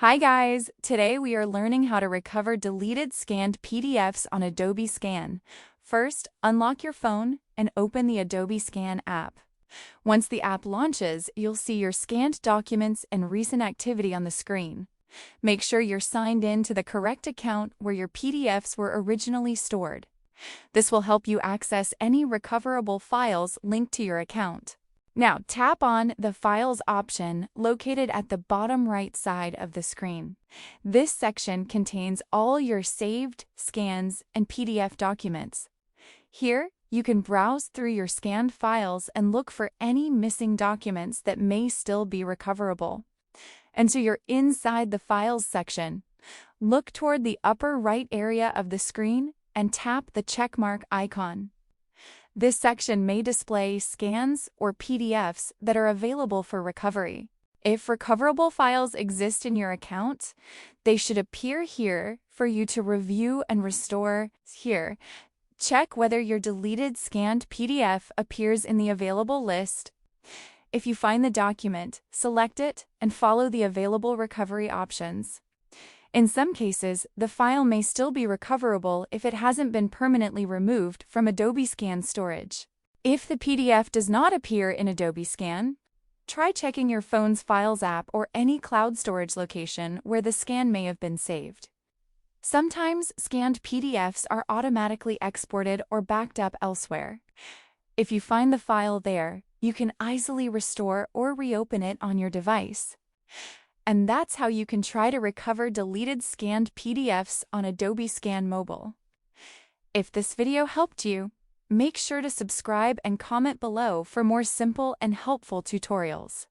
Hi guys! Today we are learning how to recover deleted scanned PDFs on Adobe Scan. First, unlock your phone and open the Adobe Scan app. Once the app launches, you'll see your scanned documents and recent activity on the screen. Make sure you're signed in to the correct account where your PDFs were originally stored. This will help you access any recoverable files linked to your account. Now, tap on the Files option located at the bottom right side of the screen. This section contains all your saved, scans, and PDF documents. Here, you can browse through your scanned files and look for any missing documents that may still be recoverable. And so you're inside the Files section. Look toward the upper right area of the screen and tap the checkmark icon. This section may display scans or PDFs that are available for recovery. If recoverable files exist in your account, they should appear here for you to review and restore here. Check whether your deleted scanned PDF appears in the available list. If you find the document, select it and follow the available recovery options. In some cases, the file may still be recoverable if it hasn't been permanently removed from Adobe Scan storage. If the PDF does not appear in Adobe Scan, try checking your phone's Files app or any cloud storage location where the scan may have been saved. Sometimes scanned PDFs are automatically exported or backed up elsewhere. If you find the file there, you can easily restore or reopen it on your device. And that's how you can try to recover deleted scanned PDFs on Adobe Scan Mobile. If this video helped you, make sure to subscribe and comment below for more simple and helpful tutorials.